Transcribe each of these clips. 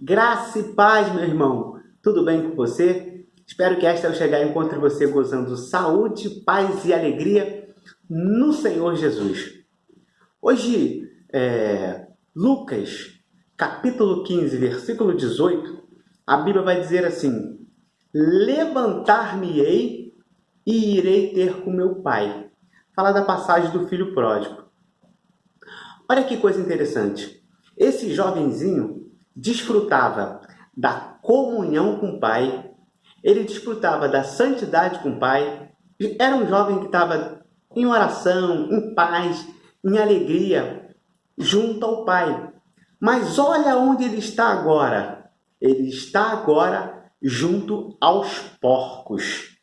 Graça e paz, meu irmão. Tudo bem com você? Espero que esta ao chegar encontre você gozando saúde, paz e alegria no Senhor Jesus. Hoje, Lucas, capítulo 15, versículo 18, a Bíblia vai dizer assim: levantar-me-ei e irei ter com meu pai. Fala da passagem do filho pródigo. Olha que coisa interessante. Esse jovenzinho desfrutava da comunhão com o pai, ele desfrutava da santidade com o pai, era um jovem que estava em oração, em paz, em alegria, junto ao pai. Mas olha onde ele está agora. Ele está agora junto aos porcos,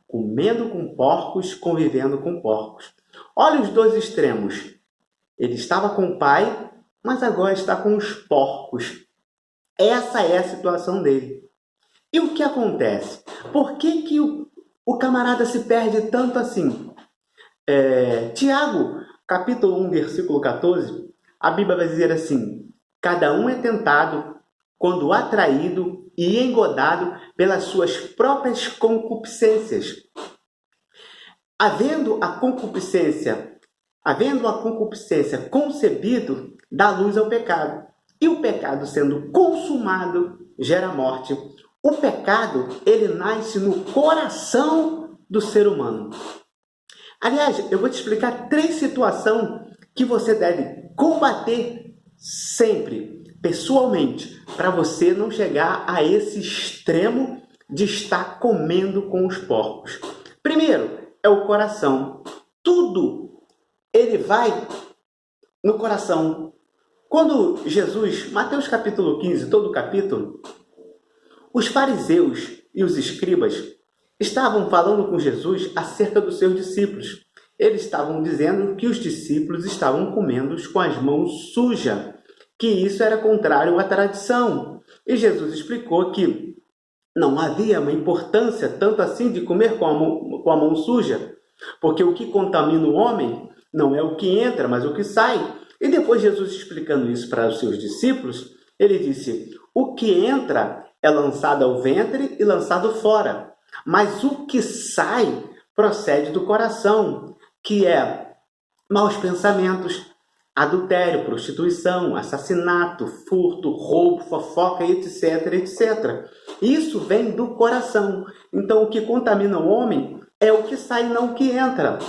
comendo com porcos, convivendo com porcos. Olha os dois extremos. Ele estava com o pai, mas agora está com os porcos. Essa é a situação dele. E o que acontece? Por que o camarada se perde tanto assim? Tiago, capítulo 1, versículo 14, a Bíblia vai dizer assim: cada um é tentado quando atraído e engodado pelas suas próprias concupiscências. Havendo a concupiscência concebido, dá luz ao pecado. E o pecado sendo consumado, gera morte. O pecado, ele nasce no coração do ser humano. Aliás, eu vou te explicar 3 situações que você deve combater sempre, pessoalmente, para você não chegar a esse extremo de estar comendo com os porcos. Primeiro, é o coração. Tudo ele vai no coração. Quando Jesus, Mateus capítulo 15, todo o capítulo, os fariseus e os escribas estavam falando com Jesus acerca dos seus discípulos. Eles estavam dizendo que os discípulos estavam comendo com as mãos sujas, que isso era contrário à tradição. E Jesus explicou que não havia uma importância tanto assim de comer com a mão suja, porque o que contamina o homem não é o que entra, mas o que sai. E depois Jesus explicando isso para os seus discípulos, ele disse: o que entra é lançado ao ventre e lançado fora, mas o que sai procede do coração, que é maus pensamentos, adultério, prostituição, assassinato, furto, roubo, fofoca, etc, etc. Isso vem do coração. Então, o que contamina o homem é o que sai, não o que entra.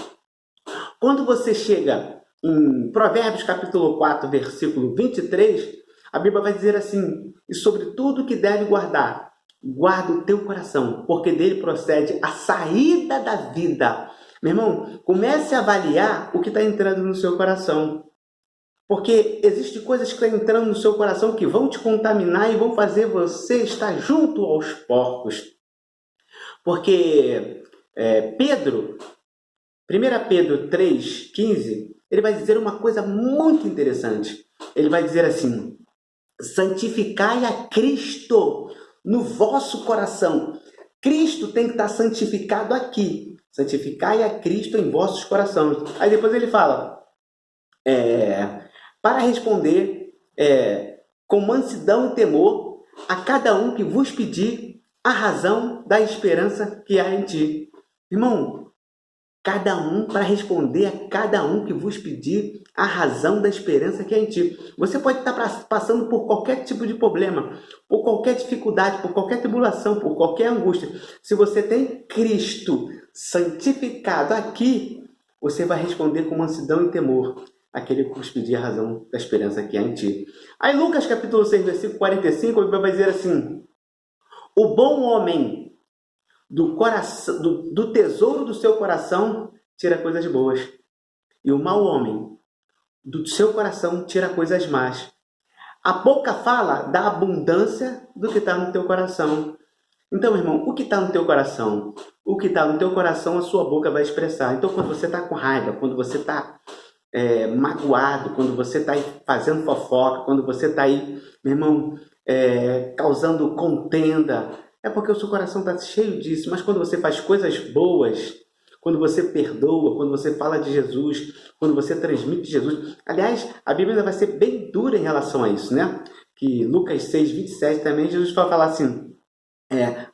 Quando você chega em Provérbios capítulo 4, versículo 23, a Bíblia vai dizer assim: e sobre tudo que deve guardar, guarda o teu coração, porque dele procede a saída da vida. Meu irmão, comece a avaliar o que está entrando no seu coração. Porque existem coisas que estão entrando no seu coração que vão te contaminar e vão fazer você estar junto aos porcos. Porque Pedro, 1 Pedro 3,15, ele vai dizer uma coisa muito interessante. Ele vai dizer assim: santificai a Cristo no vosso coração. Cristo tem que estar santificado aqui. Santificai a Cristo em vossos corações. Aí depois ele fala, para responder com mansidão e temor a cada um que vos pedir a razão da esperança que há em ti. Irmão, para responder a cada um que vos pedir a razão da esperança que há em ti. Você pode estar passando por qualquer tipo de problema, por qualquer dificuldade, por qualquer tribulação, por qualquer angústia. Se você tem Cristo santificado aqui, você vai responder com mansidão e temor aquele que vos pedir a razão da esperança que há em ti. Aí Lucas capítulo 6, versículo 45, ele vai dizer assim: o bom homem do tesouro do seu coração tira coisas boas, e o mau homem do seu coração tira coisas más. A boca fala da abundância do que está no teu coração. Então, irmão, o que está no teu coração? O que está no teu coração, a sua boca vai expressar. Então, quando você está com raiva, quando você está magoado, quando você está aí fazendo fofoca, quando você está aí, meu irmão, causando contenda, é porque o seu coração está cheio disso. Mas quando você faz coisas boas, quando você perdoa, quando você fala de Jesus, quando você transmite Jesus. Aliás, a Bíblia ainda vai ser bem dura em relação a isso, né? que Lucas 6, 27 também, Jesus vai falar assim,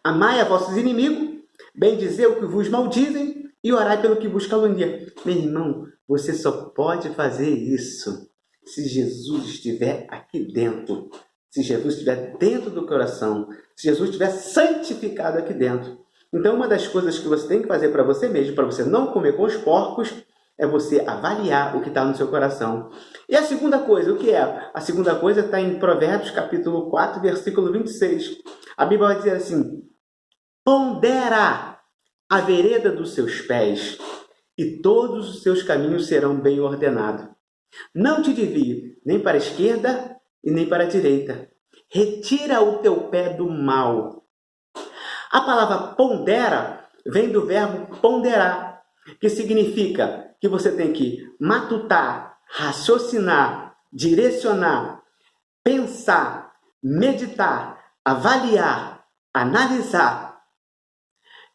amai a vossos inimigos, bendizei o que vos maldizem e orai pelo que vos calunia. Meu irmão, você só pode fazer isso se Jesus estiver aqui dentro, se Jesus estiver dentro do coração, se Jesus estiver santificado aqui dentro. Então, uma das coisas que você tem que fazer para você mesmo, para você não comer com os porcos, é você avaliar o que está no seu coração. E a segunda coisa, o que é? A segunda coisa está em Provérbios, capítulo 4, versículo 26. A Bíblia vai dizer assim, pondera a vereda dos seus pés, e todos os seus caminhos serão bem ordenados. Não te desvie nem para a esquerda e nem para a direita. Retira o teu pé do mal. A palavra pondera vem do verbo ponderar, que significa que você tem que matutar, raciocinar, direcionar, pensar, meditar, avaliar, analisar,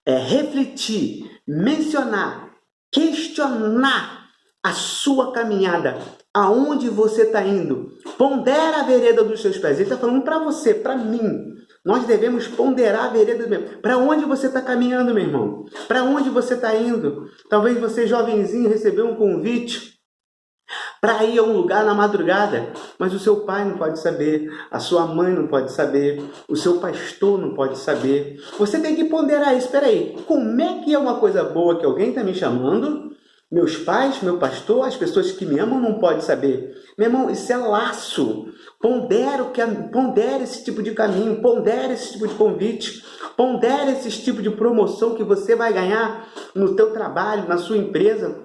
refletir, mencionar, questionar a sua caminhada, aonde você está indo. Pondera a vereda dos seus pés. Ele está falando para você, para mim. Nós devemos ponderar a vereda do meu. Para onde você está caminhando, meu irmão? Para onde você está indo? Talvez você, jovenzinho, recebeu um convite para ir a um lugar na madrugada, mas o seu pai não pode saber, a sua mãe não pode saber, o seu pastor não pode saber. Você tem que ponderar isso. Espera aí, como é que é uma coisa boa que alguém está me chamando? Meus pais, meu pastor, as pessoas que me amam não podem saber. Meu irmão, isso é laço. Pondere esse tipo de caminho, pondere esse tipo de convite, pondere esse tipo de promoção que você vai ganhar no teu trabalho, na sua empresa,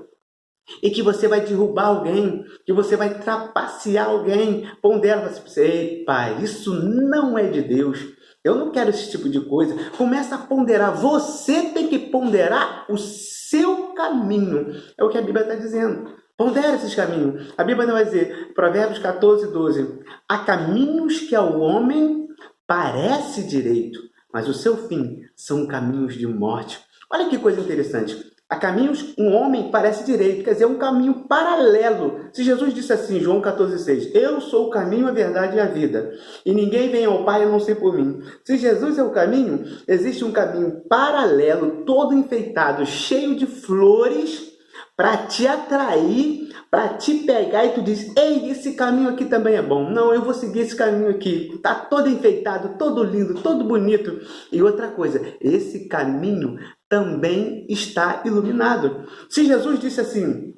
e que você vai derrubar alguém, que você vai trapacear alguém. Pondera você, ei pai, isso não é de Deus. Eu não quero esse tipo de coisa. Começa a ponderar. Você tem que ponderar o seu caminho. É o que a Bíblia está dizendo. Pondera esses caminhos. A Bíblia vai dizer, Provérbios 14, 12. Há caminhos que ao homem parece direito, mas o seu fim são caminhos de morte. Olha que coisa interessante. Há caminhos, um homem parece direito, quer dizer, um caminho paralelo. Se Jesus disse assim, João 14,6, eu sou o caminho, a verdade e a vida, e ninguém vem ao Pai a não ser por mim. Se Jesus é o caminho, existe um caminho paralelo, todo enfeitado, cheio de flores, para te atrair, para te pegar, e tu diz, ei, esse caminho aqui também é bom. Não, eu vou seguir esse caminho aqui. Está todo enfeitado, todo lindo, todo bonito. E outra coisa, esse caminho também está iluminado. Se Jesus disse assim,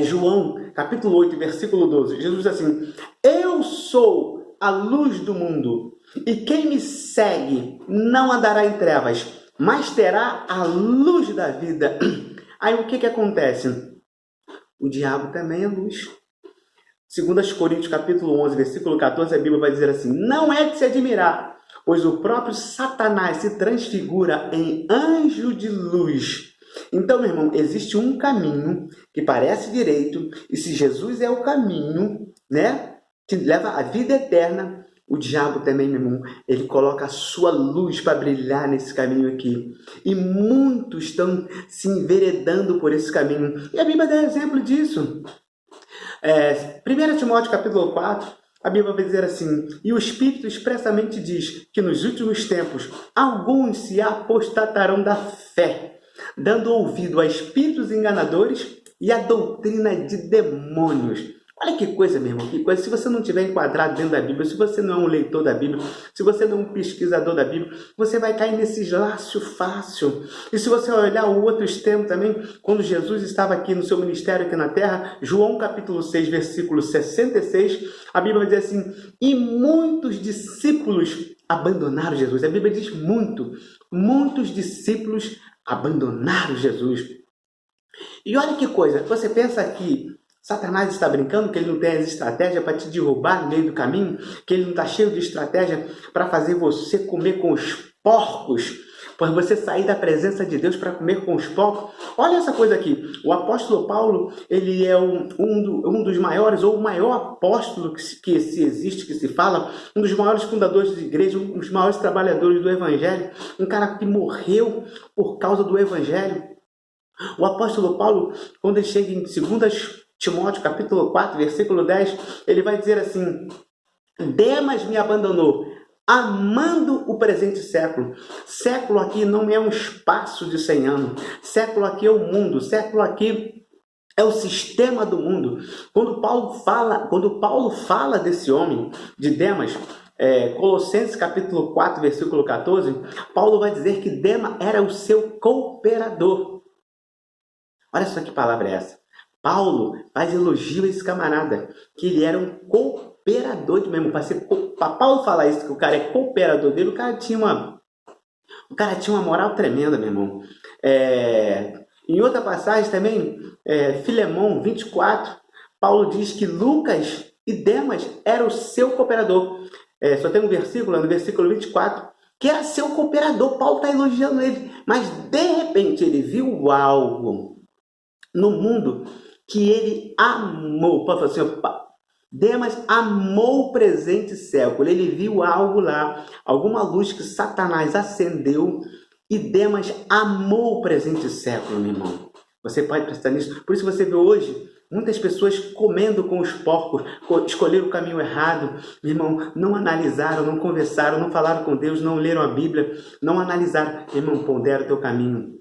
João, capítulo 8, versículo 12, Jesus disse assim, eu sou a luz do mundo, e quem me segue não andará em trevas, mas terá a luz da vida. Aí o que acontece? O diabo também é luz. 2 Coríntios capítulo 11, versículo 14, a Bíblia vai dizer assim, não é de se admirar, pois o próprio Satanás se transfigura em anjo de luz. Então, meu irmão, existe um caminho que parece direito, e se Jesus é o caminho, né, que leva à vida eterna, o diabo também, meu irmão, ele coloca a sua luz para brilhar nesse caminho aqui. E muitos estão se enveredando por esse caminho. E a Bíblia dá exemplo disso. 1 Timóteo capítulo 4, a Bíblia vai dizer assim, e o Espírito expressamente diz que nos últimos tempos alguns se apostatarão da fé, dando ouvido a espíritos enganadores e a doutrina de demônios. Olha que coisa, meu irmão, que coisa. Se você não estiver enquadrado dentro da Bíblia, se você não é um leitor da Bíblia, se você não é um pesquisador da Bíblia, você vai cair nesse laço fácil. E se você olhar o outro extremo também, quando Jesus estava aqui no seu ministério aqui na terra, João capítulo 6, versículo 66, a Bíblia vai dizer assim, e muitos discípulos abandonaram Jesus. A Bíblia diz muitos discípulos abandonaram Jesus. E olha que coisa, você pensa que Satanás está brincando, que ele não tem as estratégias para te derrubar no meio do caminho, que ele não está cheio de estratégia para fazer você comer com os porcos, para você sair da presença de Deus para comer com os porcos. Olha essa coisa aqui, o apóstolo Paulo, ele é um dos maiores, ou o maior apóstolo que existe, que se fala, um dos maiores fundadores de igreja, um dos maiores trabalhadores do evangelho, um cara que morreu por causa do evangelho. O apóstolo Paulo, quando ele chega em 2 Timóteo capítulo 4, versículo 10, ele vai dizer assim, Demas me abandonou, amando o presente século. Século aqui não é um espaço de 100 anos. Século aqui é o mundo. Século aqui é o sistema do mundo. Quando Paulo fala desse homem, de Demas, Colossenses capítulo 4, versículo 14, Paulo vai dizer que Demas era o seu cooperador. Olha só que palavra é essa. Paulo faz elogio a esse camarada, que ele era um cooperador de mesmo. Para Paulo falar isso, que o cara é cooperador dele, o cara tinha uma moral tremenda, meu irmão. Em outra passagem também, Filemão 24, Paulo diz que Lucas e Demas eram o seu cooperador. Só tem um versículo, no versículo 24, que era seu cooperador. Paulo está elogiando ele, mas de repente ele viu algo no mundo que ele amou. Paulo falou assim, Demas amou o presente século. Ele viu algo lá, alguma luz que Satanás acendeu, e Demas amou o presente século, meu irmão. Você pode prestar nisso. Por isso você vê hoje muitas pessoas comendo com os porcos, escolheram o caminho errado, meu irmão, não analisaram, não conversaram, não falaram com Deus, não leram a Bíblia, não analisaram. Meu irmão, pondera o teu caminho.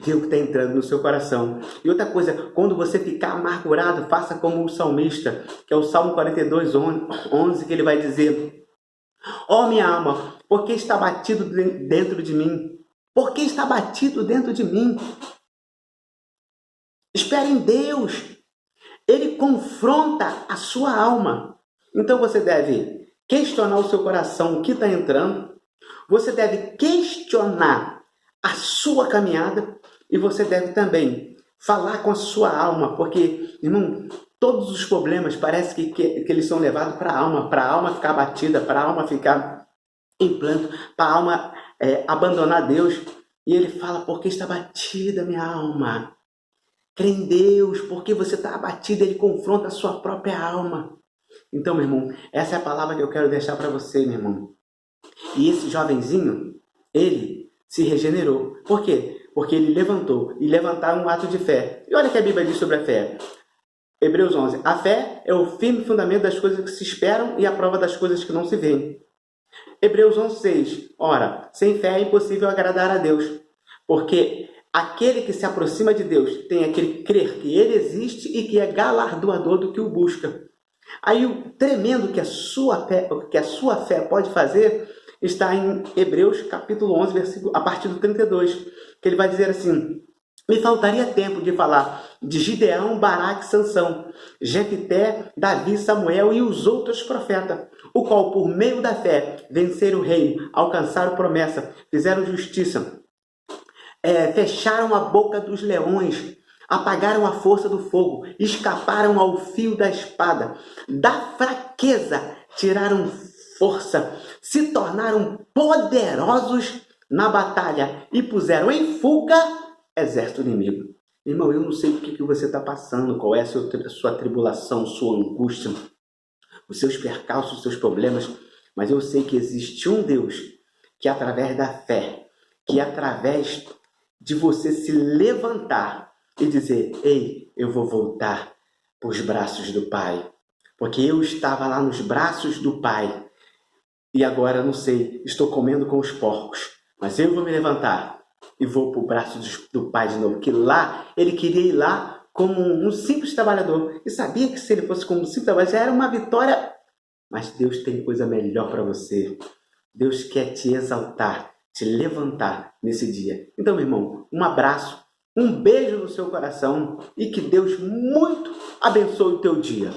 Vê o que está entrando no seu coração. E outra coisa, quando você ficar amargurado, faça como o salmista, que é o Salmo 42, 11, que ele vai dizer: ó minha alma, por que está batido dentro de mim? Por que está batido dentro de mim? Espere em Deus. Ele confronta a sua alma. Então você deve questionar o seu coração, o que está entrando. Você deve questionar a sua caminhada, e você deve também falar com a sua alma, porque, irmão, todos os problemas parece que eles são levados para a alma ficar batida, para a alma ficar em planto, para a alma abandonar Deus. E ele fala: por que está batida minha alma? Crê em Deus, porque você está abatido. Ele confronta a sua própria alma. Então, meu irmão, essa é a palavra que eu quero deixar para você, meu irmão. E esse jovenzinho, ele se regenerou. Por quê? Porque ele levantou. E levantar é um ato de fé. E olha o que a Bíblia diz sobre a fé. Hebreus 11. A fé é o firme fundamento das coisas que se esperam e a prova das coisas que não se veem. Hebreus 11, 6. Ora, sem fé é impossível agradar a Deus. Porque aquele que se aproxima de Deus tem aquele crer que ele existe e que é galardoador do que o busca. Aí o tremendo que a sua fé pode fazer está em Hebreus capítulo 11, versículo, a partir do 32, que ele vai dizer assim: me faltaria tempo de falar de Gideão, Baraque, Sansão, Jefté, Davi, Samuel e os outros profetas, o qual por meio da fé venceram o reino, alcançaram promessa, fizeram justiça, fecharam a boca dos leões, apagaram a força do fogo, escaparam ao fio da espada, da fraqueza tiraram força, se tornaram poderosos na batalha e puseram em fuga exército inimigo. Irmão, eu não sei o que você está passando, qual é a sua tribulação, sua angústia, os seus percalços, os seus problemas, mas eu sei que existe um Deus que através da fé, que através de você se levantar e dizer: ei, eu vou voltar para os braços do Pai, porque eu estava lá nos braços do Pai e agora, não sei, estou comendo com os porcos, mas eu vou me levantar e vou para o braço do Pai de novo, que lá, ele queria ir lá como um simples trabalhador, e sabia que se ele fosse como um simples trabalhador, já era uma vitória. Mas Deus tem coisa melhor para você. Deus quer te exaltar, te levantar nesse dia. Então, meu irmão, um abraço, um beijo no seu coração, e que Deus muito abençoe o teu dia.